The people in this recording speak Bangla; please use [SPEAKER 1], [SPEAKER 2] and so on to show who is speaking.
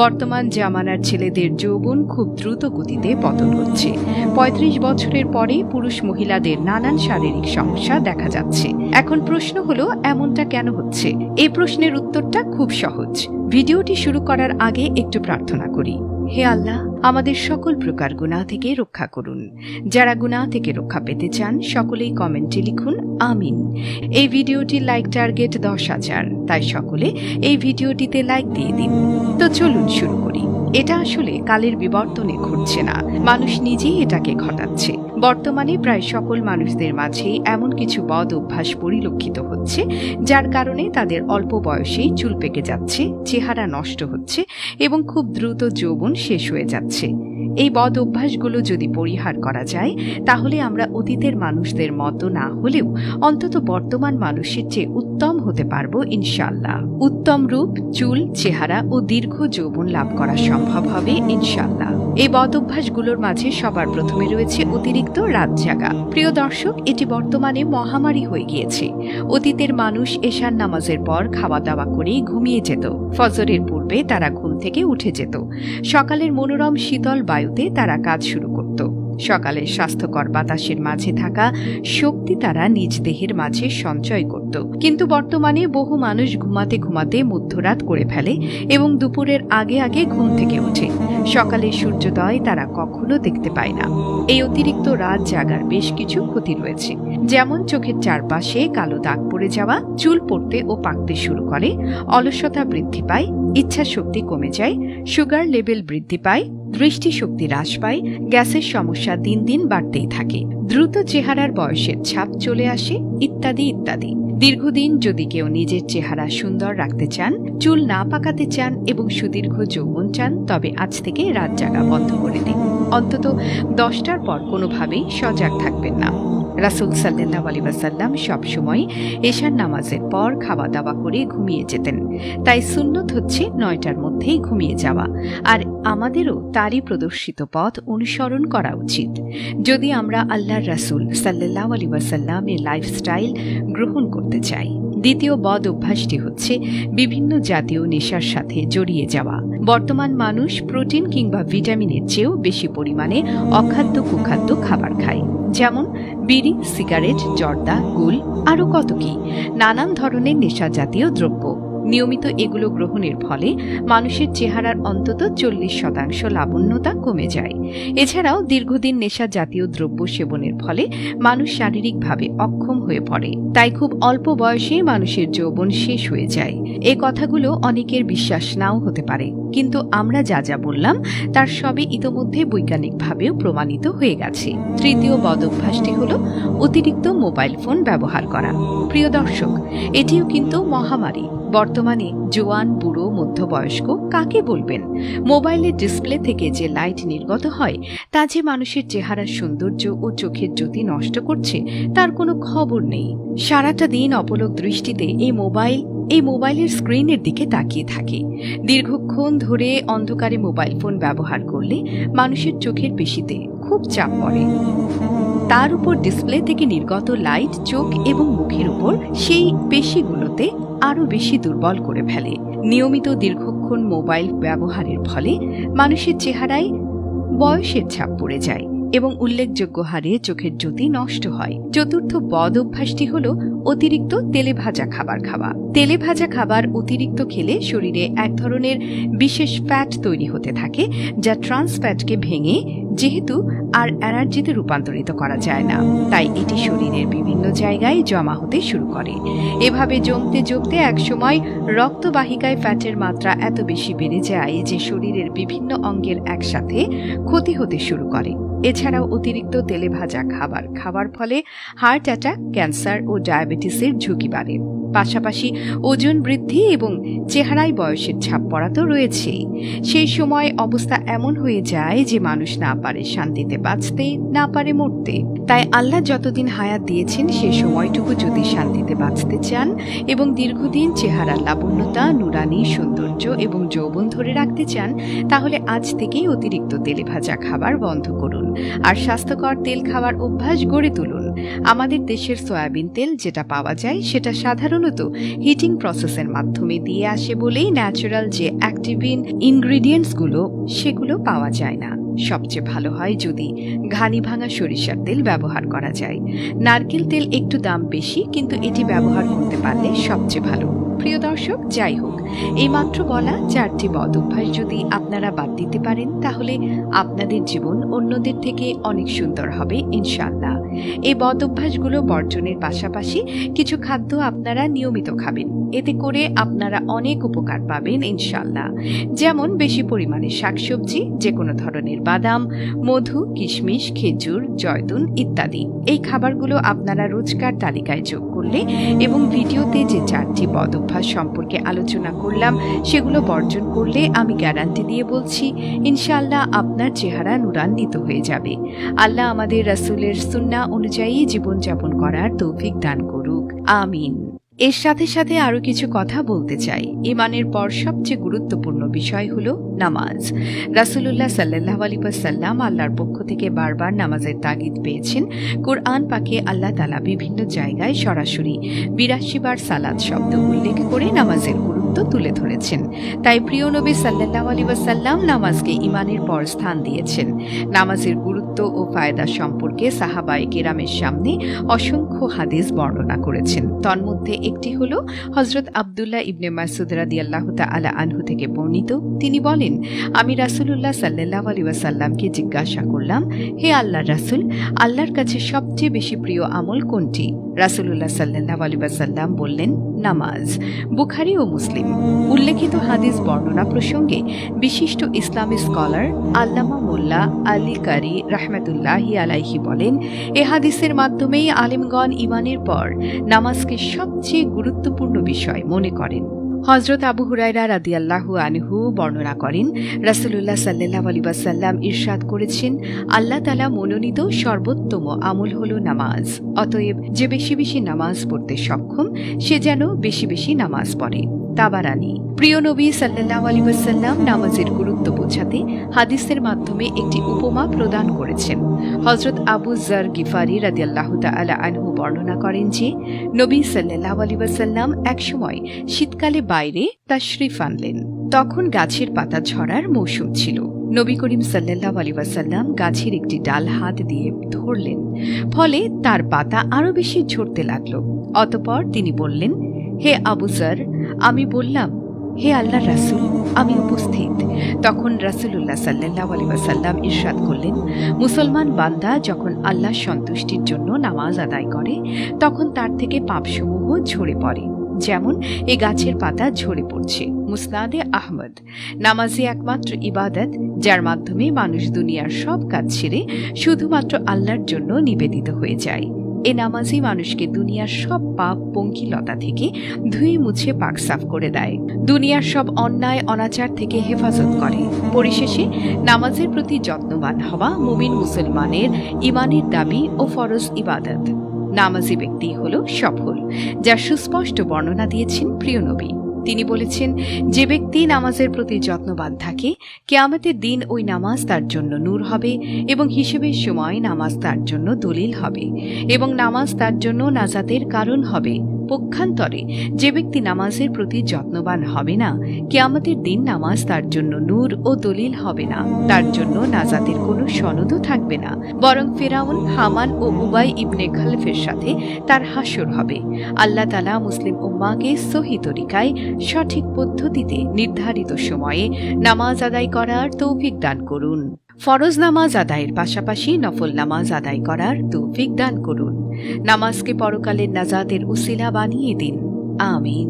[SPEAKER 1] বর্তমান জামানার ছেলেদের যৌবন খুব দ্রুত গতিতে পতন হচ্ছে। ৩৫ বছরের পরে পুরুষ মহিলাদের নানান শারীরিক সমস্যা দেখা যাচ্ছে। এখন প্রশ্ন হলো, এমনটা কেন হচ্ছে? এই প্রশ্নের উত্তরটা খুব সহজ। ভিডিওটি শুরু করার আগে একটু প্রার্থনা করি। হে আল্লাহ, আমাদের সকল প্রকার গুনাহ থেকে রক্ষা করুন। যারা গুনাহ থেকে রক্ষা পেতে চান সকলেই কমেন্টে লিখুন আমিন। এই ভিডিওটির লাইক টার্গেট ১০,০০০, তাই সকলে এই ভিডিওটিতে লাইক দিয়ে দিন। তো চলুন শুরু করি। এটা আসলে কালের বিবর্তনে ঘটছে না, মানুষ নিজেই এটাকে ঘটাচ্ছে। বর্তমানে প্রায় সকল মানুষদের মাঝেই এমন কিছু বদ অভ্যাস পরিলক্ষিত হচ্ছে, যার কারণে তাদের অল্প বয়সেই চুল পেকে যাচ্ছে, চেহারা নষ্ট হচ্ছে এবং খুব দ্রুত যৌবন শেষ হয়ে যাচ্ছে। এই বদ অভ্যাসগুলো যদি পরিহার করা যায়, তাহলে আমরা অতীতের মানুষদের মতো না হলেও অন্তত বর্তমান মানুষের চেয়ে উত্তম হতে পারবো ইনশাআল্লাহ। উত্তম রূপ, চুল, চেহারা ও দীর্ঘ যৌবন লাভ করা সম্ভব হবে ইনশাআল্লাহ। এই বদ অভ্যাসগুলোর মাঝে সবার প্রথমে রয়েছে অতিরিক্ত রাত জাগা। প্রিয় দর্শক, এটি বর্তমানে মহামারী হয়ে গিয়েছে। অতীতের মানুষ এশার নামাজের পর খাওয়া দাওয়া করে ঘুমিয়ে যেত। ফজরের পূর্বে তারা ঘুম থেকে উঠে যেত। সকালের মনোরম শীতল বায়ুতে তারা কাজ শুরু করত। সকালের স্বাস্থ্যকর বাতাসের মাঝে থাকা শক্তি তারা নিজ দেহের মাঝে সঞ্চয় করত। কিন্তু বর্তমানে বহু মানুষ ঘুমাতে ঘুমাতে মধ্যরাত করে ফেলে এবং দুপুরের আগে আগে ঘুম থেকে ওঠে। সকালের সূর্যোদয় তারা কখনো দেখতে পায় না। এই অতিরিক্ত রাত জাগার বেশ কিছু ক্ষতি রয়েছে, যেমন চোখের চারপাশে কালো দাগ পড়ে যাওয়া, চুল পড়তে ও পাকতে শুরু করে, অলসতা বৃদ্ধি পায়, ইচ্ছা শক্তি কমে যায়, সুগার লেভেল বৃদ্ধি পায়, দৃষ্টিশক্তি হ্রাস পায়, গ্যাসের সমস্যা দিন দিন বাড়তেই থাকে, দ্রুত চেহারার বয়সের ছাপ চলে আসে, ইত্যাদি ইত্যাদি। দীর্ঘদিন যদি কেউ নিজের চেহারা সুন্দর রাখতে চান, চুল না পাকাতে চান এবং সুদীর্ঘ যৌবন চান, তবে আজ থেকে রাত জাগা বন্ধ করে দিন। অন্তত ১০টার পর কোনোভাবেই সজাগ থাকবেন না। রাসূল সাল্লাল্লাহু আলাইহি ওয়াসাল্লাম সবসময় এশার নামাজের পর খাওয়া দাওয়া করে ঘুমিয়ে যেতেন। তাই সুন্নত হচ্ছে ৯টার মধ্যেই ঘুমিয়ে যাওয়া, আর আমাদেরও তারই প্রদর্শিত পথ অনুসরণ করা উচিত যদি আমরা আল্লাহর রাসূল সাল্লাল্লাহু আলাইহি ওয়াসাল্লামের লাইফস্টাইল গ্রহণ করতে চাই। দ্বিতীয় বদ অভ্যাসটি হচ্ছে বিভিন্ন জাতীয় নেশার সাথে জড়িয়ে যাওয়া। বর্তমান মানুষ প্রোটিন কিংবা ভিটামিনের চেয়েও বেশি পরিমাণে অখাদ্য কুখাদ্য খাবার খায়, যেমন বিড়ি, সিগারেট, জর্দা, গুল, আরও কত কি নানান ধরনের নেশা জাতীয় দ্রব্য। নিয়মিত এগুলো গ্রহণের ফলে মানুষের চেহারার অন্তত ৪০% লাবণ্যতা কমে যায়। এছাড়াও দীর্ঘদিন নেশা জাতীয় দ্রব্য সেবনের ফলে মানুষ শারীরিকভাবে অক্ষম হয়ে পড়ে। তাই খুব অল্প বয়সে মানুষের যৌবন শেষ হয়ে যায়। এ কথাগুলো অনেকের বিশ্বাস নাও হতে পারে, কিন্তু আমরা যা যা বললাম তার সবই ইতোমধ্যে বৈজ্ঞানিকভাবেও প্রমাণিত হয়ে গেছে। তৃতীয় বদ অভ্যাসটি হল অতিরিক্ত মোবাইল ফোন ব্যবহার করা। প্রিয় দর্শক, এটিও কিন্তু মহামারী। বর্তমানে জোয়ান, বুড়ো, মধ্যবয়স্ক কাকে বলবেন, মোবাইলের ডিসপ্লে থেকে যে লাইট নির্গত হয় তা যে মানুষের চেহারার সৌন্দর্য ও চোখের জ্যোতি নষ্ট করছে তার কোনো খবর নেই। সারাটা দিন অপলক দৃষ্টিতে এই মোবাইলের স্ক্রিনের দিকে তাকিয়ে থাকে। দীর্ঘক্ষণ ধরে অন্ধকারে মোবাইল ফোন ব্যবহার করলে মানুষের চোখের পেশিতে খুব চাপ পড়ে। তার উপর ডিসপ্লে থেকে নির্গত লাইট চোখ এবং মুখের উপর সেই পেশিগুলোতে আরও বেশি দুর্বল করে ফেলে। নিয়মিত দীর্ঘক্ষণ মোবাইল ব্যবহারের ফলে মানুষের চেহারায় বয়সের ছাপ পড়ে যায় এবং উল্লেখযোগ্য হারে চোখের জ্যোতি নষ্ট হয়। চতুর্থ বদ অভ্যাসটি হল অতিরিক্ত তেলে ভাজা খাবার খাওয়া। তেলে ভাজা খাবার অতিরিক্ত খেলে শরীরে এক ধরনের বিশেষ ফ্যাট তৈরি হতে থাকে, যা ট্রান্স ফ্যাটকে ভেঙে যেহেতু আর এনার্জিতে রূপান্তরিত করা যায় না, তাই এটি শরীরের বিভিন্ন জায়গায় জমা হতে শুরু করে। এভাবে জমতে জমতে একসময় রক্তবাহিকায় ফ্যাটের মাত্রা এত বেশি বেড়ে যায় যে শরীরের বিভিন্ন অঙ্গের একসাথে ক্ষতি হতে শুরু করে। এছাড়াও অতিরিক্ত তেলে ভাজা খাবার খাওয়ার ফলে হার্ট অ্যাটাক, ক্যান্সার ও ডায়াবেটিসের ঝুঁকি বাড়ে। পাশাপাশি ওজন বৃদ্ধি এবং চেহারায় বয়সের ছাপ পড়া তো রয়েছেই। সেই সময় অবস্থা এমন হয়ে যায় যে মানুষ না পারে শান্তিতে বাঁচতে, না পারে মরতে। তাই আল্লাহ যতদিন হায়াত দিয়েছেন সে সময়টুকু যদি শান্তিতে বাঁচতে চান এবং দীর্ঘদিন চেহারার লাবণ্যতা, নুরানি, সৌন্দর্য এবং যৌবন ধরে রাখতে চান, তাহলে আজ থেকেই অতিরিক্ত তেলে ভাজা খাবার বন্ধ করুন আর স্বাস্থ্যকর তেল খাওয়ার অভ্যাস গড়ে তুলুন। আমাদের দেশের সয়াবিন তেল যেটা পাওয়া যায় সেটা সাধারণত হিটিং প্রসেসের মাধ্যমে দিয়ে আসে বলেই ন্যাচারাল যে অ্যাক্টিভিন ইনগ্রিডিয়েন্টসগুলো সেগুলো পাওয়া যায় না। সবচেয়ে ভালো হয় যদি ঘানি ভাঙা সরিষার তেল ব্যবহার করা যায়। নারকেল তেল একটু দাম বেশি, কিন্তু এটি ব্যবহার করতে পারলে সবচেয়ে ভালো। প্রিয় দর্শক, যাই হোক, এইমাত্র বলা 4টি বদ অভ্যাস যদি আপনারা বাদ দিতে পারেন তাহলে আপনাদের জীবন অন্যদের থেকে অনেক সুন্দর হবে ইনশাআল্লাহ। এই বদ অভ্যাসগুলো বর্জনের পাশাপাশি কিছু খাদ্য আপনারা নিয়মিত খাবেন, এতে করে আপনারা অনেক উপকার পাবেন ইনশাআল্লাহ। যেমন বেশি পরিমাণে শাকসবজি, যে কোনো ধরনের বাদাম, মধু, কিশমিশ, খেজুর, জয়তুন ইত্যাদি। এই খাবারগুলো আপনারা রোজকার তালিকায় যোগ করলে এবং ভিডিওতে যে 4টি বদ অভ্যাস সম্পর্কে আলোচনা করলাম সেগুলো বর্জন করলে আমি গ্যারান্টি দিয়ে বলছি ইনশাআল্লাহ আপনার চেহারা নুরান্বিত হয়ে যাবে। আল্লাহ আমাদের রাসূলের সুন্নাহ অনুযায়ী জীবনযাপন করার তৌফিক দান করুক, আমিন। এর সাথে সাথে আরো কিছু কথা বলতে চাই। ঈমানের পর সবচেয়ে গুরুত্বপূর্ণ বিষয় হলো নামাজ। রাসূলুল্লাহ সাল্লাল্লাহু আলাইহি ওয়াসাল্লাম আল্লাহর পক্ষ থেকে বারবার নামাজের তাগিদ পেয়েছেন। কুরআন পাকে আল্লাহ তাআলা বিভিন্ন জায়গায় সরাসরি 82 বার সালাত শব্দ উল্লেখ করে নামাজের গুরুত্ব তুলে ধরেছেন। তাই প্রিয় নবী সাল্লাল্লাহু আলাইহি ওয়াসাল্লাম নামাজকে ঈমানের পর স্থান দিয়েছেন। নামাজের গুরুত্ব ও ফায়দা সম্পর্কে সাহাবায়ে কেরামের সামনে অসংখ্য হাদিস বর্ণনা করেছেন। তন্মধ্যে একটি হলো হযরত আব্দুল্লাহ ইবনে মাসউদ রাদিয়াল্লাহু তাআলা আনহু থেকে বর্ণিত। তিনি বলেন, আমি রাসূলুল্লাহ সাল্লাল্লাহু আলাইহি ওয়াসাল্লামকে জিজ্ঞাসা করলাম, হে আল্লাহর রাসূল, আল্লাহর কাছে সবচেয়ে বেশি প্রিয় আমল কোনটি? রাসূলুল্লাহ সাল্লাল্লাহু আলাইহি ওয়াসাল্লাম বললেন, নামাজ। বুখারী ও মুসলিম। উল্লেখিত হাদিস বর্ণনা প্রসঙ্গে বিশিষ্ট ইসলামী স্কলার আল্লামা মোল্লা আলী কারি রাহমাতুল্লাহি আলাইহি বলেন, এ হাদিসের মাধ্যমেই আলেমগণ ঈমানের পর নামাজকে সবচেয়ে গুরুত্বপূর্ণ বিষয় মনে করেন। হযরত আবু হুরায়রা রাদিয়াল্লাহু আনহু বর্ণনা করেন, রাসূলুল্লাহ সাল্লাল্লাহু আলাইহি ওয়াসাল্লাম ইরশাদ করেছেন, আল্লাহ তাআলা মনোনীত সর্বোত্তম আমল হলো নামাজ। অতএব যে বেশি বেশি নামাজ পড়তে সক্ষম সে যেন বেশি বেশি নামাজ পড়ে। তাবারানী। প্রিয় নবী সাল্লাল্লাহু আলাইহি ওয়াসাল্লাম নামাজের গুরুত্ব বোঝাতে হাদিসের মাধ্যমে একটি উপমা প্রদান করেছেন। হযরত আবু যর গিফারি রাদিয়াল্লাহু তাআলা আনহু বর্ণনা করেন যে নবী সাল্লাল্লাহু আলাইহি ওয়াসাল্লাম একসময় শীতকালে বাইরে তাশরিফ আনলেন। তখন গাছের পাতা ঝরার মৌসুম ছিল। নবী করিম সাল্লাল্লাহু আলাইহি ওয়াসাল্লাম গাছের একটি ডাল হাত দিয়ে ধরলেন, ফলে তার পাতা আরো বেশি ঝরতে লাগল। অতঃপর তিনি বললেন, হে আবু যর, আমি বললাম, হে আল্লাহর রাসূল, আমি উপস্থিত। তখন রাসূলুল্লাহ সাল্লাল্লাহু আলাইহি ওয়াসাল্লাম ইরশাদ করলেন, মুসলমান বান্দা যখন আল্লাহর সন্তুষ্টির জন্য নামাজ আদায় করে তখন তার থেকে পাপসমূহ ঝরে পড়ে, যেমন এ গাছের পাতা ঝরে পড়ছে। মুসনাদে আহমদ। নামাজই একমাত্র ইবাদত যার মাধ্যমে মানুষ দুনিয়ার সব কাজ ছেড়ে শুধুমাত্র আল্লাহর জন্য নিবেদিত হয়ে যায়। এ নামাজই মানুষকে দুনিয়ার সব পাপ পঙ্কিলতা থেকে ধুয়ে মুছে পাক সাফ করে দেয়, দুনিয়ার সব অন্যায় অনাচার থেকে হেফাজত করে। পরিশেষে নামাজের প্রতি যত্নবান হওয়া মুমিন মুসলমানের ঈমানের দাবি ও ফরজ ইবাদত। নামাজি ব্যক্তি হলো সফল, যার সুস্পষ্ট বর্ণনা দিয়েছেন প্রিয় নবী। তিনি বলেছেন, যে ব্যক্তি নামাজের প্রতি যত্নবান থাকে কিয়ামতের দিন ওই নামাজ তার জন্য নূর হবে এবং হিসেবের সময় নামাজ তার জন্য দলিল হবে এবং নামাজ তার জন্য নাজাতের কারণ হবে। পক্ষান্তরে যে ব্যক্তি নামাজের প্রতি যত্নবান হবে না কিয়ামতের দিন নামাজ তার জন্য নূর ও দলিল হবে না, তার জন্য নাজাতের কোনো সনদও থাকবে না, বরং ফিরাউন, হামান ও উবাই ইবনে খালফের সাথে তার হাসর হবে। আল্লাহ তাআলা মুসলিম উম্মাহকে সহিহ তরিকায় সঠিক পদ্ধতিতে নির্ধারিত সময়ে নামাজ আদায় করার তৌফিক দান করুন। ফরজ নামাজ আদায়ের পাশাপাশি নফল নামাজ আদায় করার তৌফিক দান করুন। নামাজকে পরকালের নাজাতের উসিলা বানিয়ে দিন, আমিন।